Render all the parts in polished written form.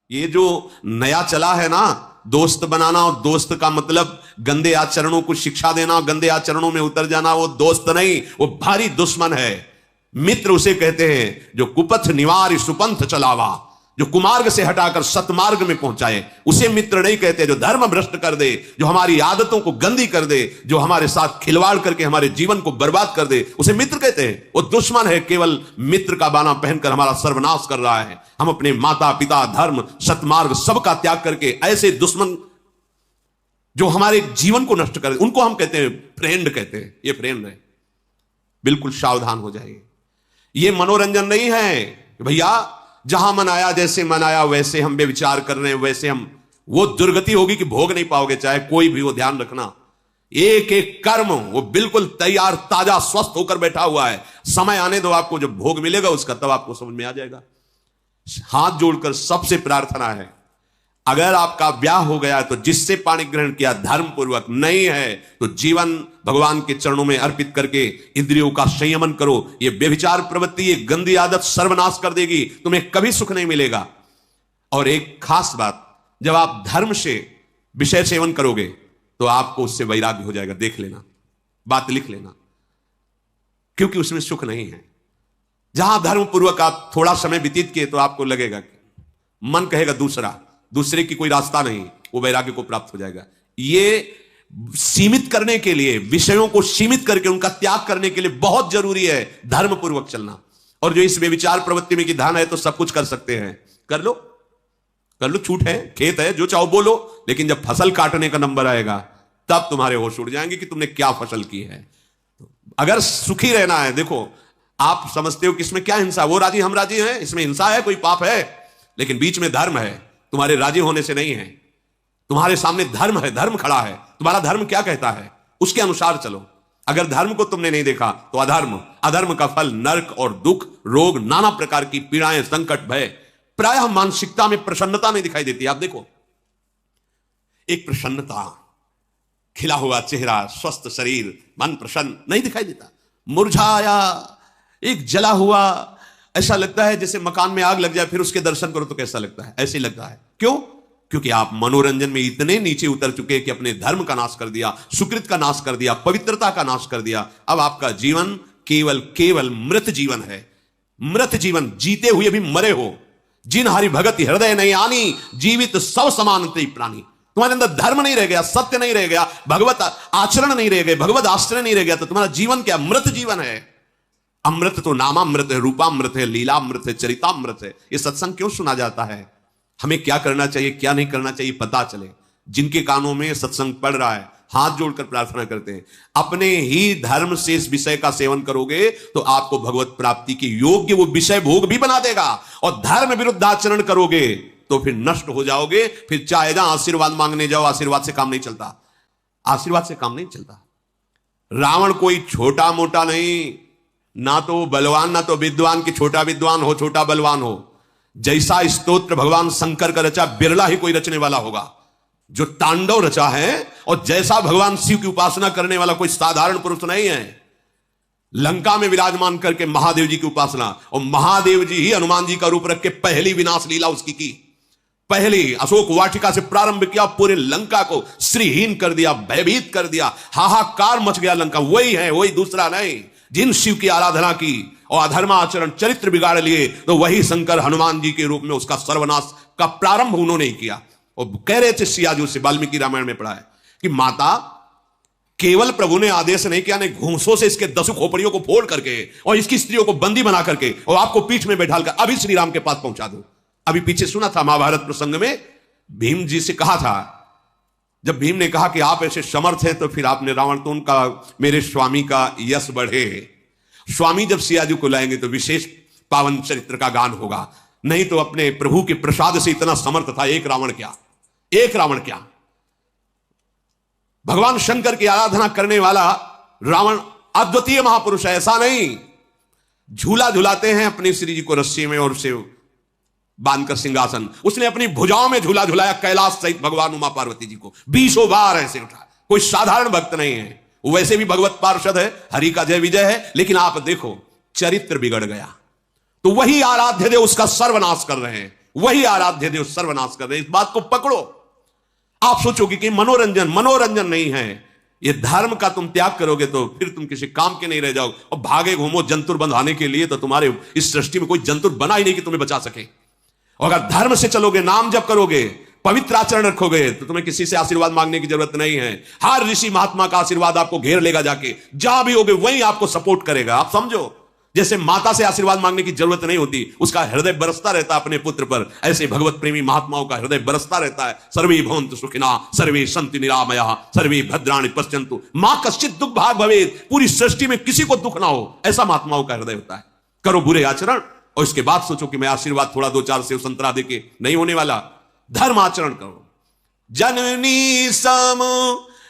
ये जो नया चला है ना, दोस्त बनाना, और दोस्त का मतलब गंदे आचरणों को शिक्षा देना और गंदे आचरणों में उतर जाना, वो दोस्त नहीं, वो भारी दुश्मन है। मित्र उसे कहते हैं जो कुपथ निवार सुपंथ चलावा, जो कुमार्ग से हटाकर सतमार्ग में पहुंचाए, उसे मित्र नहीं कहते। जो धर्म भ्रष्ट कर दे, जो हमारी आदतों को गंदी कर दे, जो हमारे साथ खिलवाड़ करके हमारे जीवन को बर्बाद कर दे, उसे मित्र कहते हैं। वो दुश्मन है, केवल मित्र का बाना पहनकर हमारा सर्वनाश कर रहा है। हम अपने माता पिता, धर्म, सतमार्ग सबका त्याग करके ऐसे दुश्मन जो हमारे जीवन को नष्ट कर, उनको हम कहते हैं फ्रेंड, कहते हैं ये फ्रेंड है। बिल्कुल सावधान हो जाइए। ये मनोरंजन नहीं है भैया, जहां मन आया, जैसे मन आया वैसे हम बेविचार कर रहे हैं, वैसे हम, वो दुर्गति होगी कि भोग नहीं पाओगे, चाहे कोई भी हो। ध्यान रखना, एक एक कर्म वो बिल्कुल तैयार, ताजा, स्वस्थ होकर बैठा हुआ है। समय आने दो, आपको जब भोग मिलेगा उसका, तब आपको समझ में आ जाएगा। हाथ जोड़कर सबसे प्रार्थना है, अगर आपका ब्याह हो गया तो जिससे पाणी ग्रहण किया धर्म पूर्वक, नहीं है तो जीवन भगवान के चरणों में अर्पित करके इंद्रियों का संयमन करो। ये व्यभिचार प्रवृत्ति, ये गंदी आदत सर्वनाश कर देगी, तुम्हें कभी सुख नहीं मिलेगा। और एक खास बात, जब आप धर्म से विषय सेवन करोगे तो आपको उससे वैराग्य हो जाएगा। देख लेना, बात लिख लेना, क्योंकि उसमें सुख नहीं है। जहां धर्म पूर्वक आप थोड़ा समय व्यतीत किए तो आपको लगेगा कि मन कहेगा दूसरे की कोई रास्ता नहीं, वो वैराग्य को प्राप्त हो जाएगा। ये सीमित करने के लिए, विषयों को सीमित करके उनका त्याग करने के लिए बहुत जरूरी है धर्म पूर्वक चलना। और जो इस व्यभिचार प्रवृत्ति में की धन है तो सब कुछ कर सकते हैं, कर लो, छूट है, खेत है, जो चाहो बोलो, लेकिन जब फसल काटने का नंबर आएगा तब तुम्हारे होश उड़ जाएंगे कि तुमने क्या फसल की है। अगर सुखी रहना है, देखो आप समझते हो कि इसमें क्या हिंसा, वो राजी हम राजी हैं, इसमें हिंसा है, कोई पाप है, लेकिन बीच में धर्म है। तुम्हारे राजी होने से नहीं है, तुम्हारे सामने धर्म है, धर्म खड़ा है। तुम्हारा धर्म क्या कहता है उसके अनुसार चलो। अगर धर्म को तुमने नहीं देखा तो अधर्म का फल नरक और दुख, रोग, नाना प्रकार की पीड़ाएं, संकट, भय। प्रायः मानसिकता में प्रसन्नता नहीं दिखाई देती। आप देखो, एक प्रसन्नता, खिला हुआ चेहरा, स्वस्थ शरीर, मन प्रसन्न नहीं दिखाई देता। मुरझाया, एक जला हुआ, ऐसा लगता है जैसे मकान में आग लग जाए, फिर उसके दर्शन करो तो कैसा लगता है, ऐसे लगता है। क्यों? क्योंकि आप मनोरंजन में इतने नीचे उतर चुके कि अपने धर्म का नाश कर दिया, सुकृत का नाश कर दिया, पवित्रता का नाश कर दिया। अब आपका जीवन केवल मृत जीवन है। मृत जीवन, जीते हुए भी मरे हो। जिन हरि भगत हृदय नहीं आनी, जीवित सब समानते प्राणी। तुम्हारे अंदर धर्म नहीं रह गया, सत्य नहीं रह गया, भगवत आचरण नहीं रह गए, भगवत आश्रय नहीं रह गया, तो तुम्हारा जीवन क्या? मृत जीवन है। अमृत तो नामामृत है, रूपामृत है, लीलामृत है, चरितामृत है। ये सत्संग क्यों सुना जाता है? हमें क्या करना चाहिए, क्या नहीं करना चाहिए पता चले। जिनके कानों में सत्संग पड़ रहा है, हाथ जोड़कर प्रार्थना करते हैं, अपने ही धर्म से इस विषय का सेवन करोगे तो आपको भगवत प्राप्ति के योग्य वो विषय भोग भी बना देगा। और धर्म विरुद्ध आचरण करोगे तो फिर नष्ट हो जाओगे। फिर चाहे जहां आशीर्वाद मांगने जाओ, आशीर्वाद से काम नहीं चलता, आशीर्वाद से काम नहीं चलता। रावण कोई छोटा मोटा नहीं, ना तो बलवान ना तो विद्वान, की छोटा विद्वान हो छोटा बलवान हो। जैसा स्तोत्र भगवान शंकर का रचा, बिरला ही कोई रचने वाला होगा जो तांडव रचा है। और जैसा भगवान शिव की उपासना करने वाला कोई साधारण पुरुष नहीं है। लंका में विराजमान करके महादेव जी की उपासना, और महादेव जी ही हनुमान जी का रूप रख के पहली विनाश लीला उसकी की। पहली अशोक वाटिका से प्रारंभ किया, पूरे लंका को श्रीहीन कर दिया, भयभीत कर दिया, हाहाकार मच गया लंका। वही है, वही, दूसरा नहीं। जिन शिव की आराधना की और अधर्माचरण चरित्र बिगाड़ लिए, तो वही शंकर हनुमान जी के रूप में उसका सर्वनाश का प्रारंभ उन्होंने ही किया। और कह रहे थे सियाजू से, वाल्मीकि रामायण में पढ़ा है कि माता, केवल प्रभु ने आदेश नहीं किया, नहीं घूंसों से इसके 10 खोपड़ियों को फोड़ करके और इसकी स्त्रियों को बंदी बना करके और आपको पीठ में बैठाकर अभी श्री राम के पास पहुंचा दो। अभी पीछे सुना था महाभारत प्रसंग में, भीम जी से कहा था, जब भीम ने कहा कि आप ऐसे समर्थ हैं, तो फिर आपने रावण, तो उनका मेरे स्वामी का यश बढ़े। स्वामी जब सियाजू को लाएंगे तो विशेष पावन चरित्र का गान होगा, नहीं तो अपने प्रभु के प्रसाद से इतना समर्थ था। एक रावण क्या, भगवान शंकर की आराधना करने वाला रावण अद्वितीय महापुरुष है, ऐसा नहीं। झूला झुलाते हैं अपनी श्री जी को रस्सी में और उसे बांधकर सिंहासन, उसने अपनी भुजाओं में झूला झुलाया कैलाश सहित भगवान उमा पार्वती जी को 20 बार ऐसे उठा। कोई साधारण भक्त नहीं है, वो वैसे भी भगवत पार्षद है, हरि का जय विजय है। लेकिन आप देखो, चरित्र बिगड़ गया तो वही आराध्य देव उसका सर्वनाश कर रहे हैं। वही आराध्य देव सर्वनाश कर रहे। इस बात को पकड़ो। आप सोचोगे कि मनोरंजन मनोरंजन नहीं है, ये धर्म का तुम त्याग करोगे तो फिर तुम किसी काम के नहीं रह जाओगे। और भागे घूमो जंतुर बंधाने के लिए, तो तुम्हारे इस सृष्टि में कोई जंतुर बना ही नहीं कि तुम्हें बचा सके। और अगर धर्म से चलोगे, नाम जप करोगे, पवित्र आचरण रखोगे, तो तुम्हें किसी से आशीर्वाद मांगने की जरूरत नहीं है। हर ऋषि महात्मा का आशीर्वाद आपको घेर लेगा, जाके जहां भी होगे वहीं आपको सपोर्ट करेगा। आप समझो, जैसे माता से आशीर्वाद मांगने की जरूरत नहीं होती, उसका हृदय बरसता रहता है अपने पुत्र पर, ऐसे भगवत प्रेमी महात्माओं का हृदय बरसता रहता है। सर्वे भवन्तु सुखिना सर्वे सन्तु निरामया सर्वे भद्राणि पश्यन्तु मां कश्चित् दुख भाग भवेत्। पूरी सृष्टि में किसी को दुख ना हो, ऐसा महात्माओं का हृदय होता है। करो बुरे आचरण और इसके बाद सोचो कि मैं आशीर्वाद थोड़ा 2-4 सेव संतरा देके नहीं होने वाला। धर्म आचरण करो। जननी सम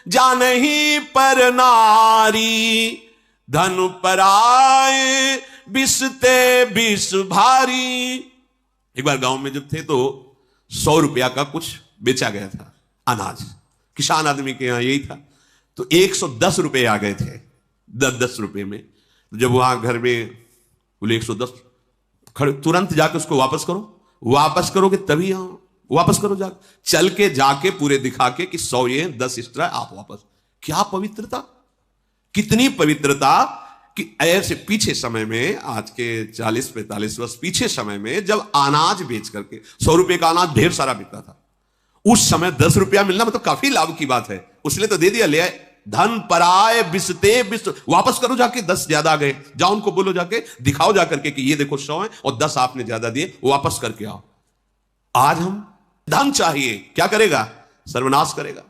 जानहि पर नारी, धन पराए बिसते बिस भारी। एक बार गांव में जब थे तो 100 रुपया का कुछ बेचा गया था अनाज, किसान आदमी के यहां यही था। तो 110 रुपए आ गए थे 10-10 रुपए में। जब वहां घर में बोले 110, खड़े तुरंत जाके उसको वापस करो। वापस करोगे तभी वापस करो, जाके चल के जाके पूरे दिखा के कि 100 ये 10 एक्स्ट्रा आप वापस। क्या पवित्रता, कितनी पवित्रता कि ऐसे पीछे समय में, आज के 40-45 वर्ष पीछे समय में, जब अनाज बेच करके 100 रुपए का अनाज ढेर सारा बिकता था, उस समय 10 रुपया मिलना मतलब काफी लाभ की बात है। उसने तो दे दिया, ले आए। धन पराए बिसते बिस, वापस करो जाके, 10 ज्यादा आ गए। जाओ उनको बोलो, जाके दिखाओ जाकर के कि ये देखो 100 है और 10 आपने ज्यादा दिए, वापस करके आओ। आज हम धन चाहिए, क्या करेगा? सर्वनाश करेगा,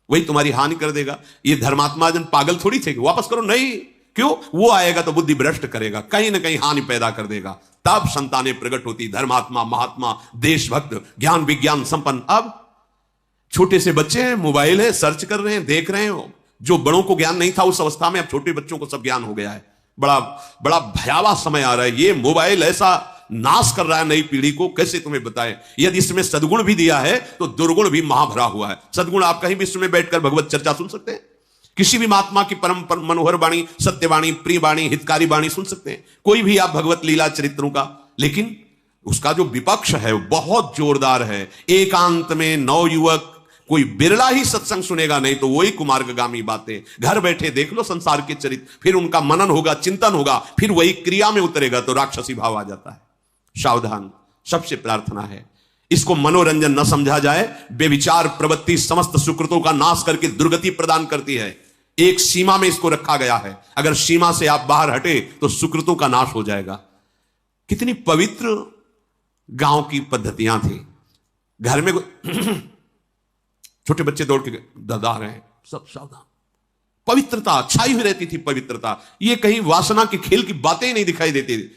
वही तुम्हारी हानि कर देगा। ये धर्मात्मा जन पागल थोड़ी थे कि वापस करो, नहीं। क्यों? वो आएगा तो बुद्धि भ्रष्ट करेगा, कहीं ना कहीं हानि पैदा कर देगा। तब संतानें प्रकट होती, धर्मात्मा, महात्मा, देशभक्त, ज्ञान विज्ञान संपन्न। अब छोटे से बच्चे हैं, मोबाइल है, सर्च कर रहे हैं, देख रहे हैं। जो बड़ों को ज्ञान नहीं था उस अवस्था में, अब छोटे बच्चों को सब ज्ञान हो गया है। बड़ा बड़ा भयावह समय आ रहा है। ये मोबाइल ऐसा नाश कर रहा है नई पीढ़ी को, कैसे तुम्हें बताएं। यदि इसमें सद्गुण भी दिया है तो दुर्गुण भी महाभरा हुआ है। सद्गुण आप कहीं भी इसमें बैठकर भगवत चर्चा सुन सकते हैं, किसी भी महात्मा की परम मनोहर वाणी, सत्यवाणी, प्रिय वाणी, हितकारी वाणी सुन सकते हैं, कोई भी आप भगवत लीला चरित्रों का। लेकिन उसका जो विपक्ष है बहुत जोरदार है। एकांत में नवयुवक कोई बिरला ही सत्संग सुनेगा, नहीं तो वही कुमार्गगामी बातें। घर बैठे देख लो संसार के चरित्र, फिर उनका मनन होगा, चिंतन होगा, फिर वही क्रिया में उतरेगा तो राक्षसी भाव आ जाता है। सावधान, सबसे प्रार्थना है इसको मनोरंजन न समझा जाए। बेविचार प्रवृत्ति समस्त सुकृतों का नाश करके दुर्गति प्रदान करती है। एक सीमा में इसको रखा गया है, अगर सीमा से आप बाहर हटे तो सुकृतों का नाश हो जाएगा। कितनी पवित्र गांव की पद्धतियां थी। घर में छोटे बच्चे दौड़ के दादा रहे हैं, सब सावधान। पवित्रता छाई हुई रहती थी, पवित्रता। ये कहीं वासना के खेल की बातें ही नहीं दिखाई देती थी।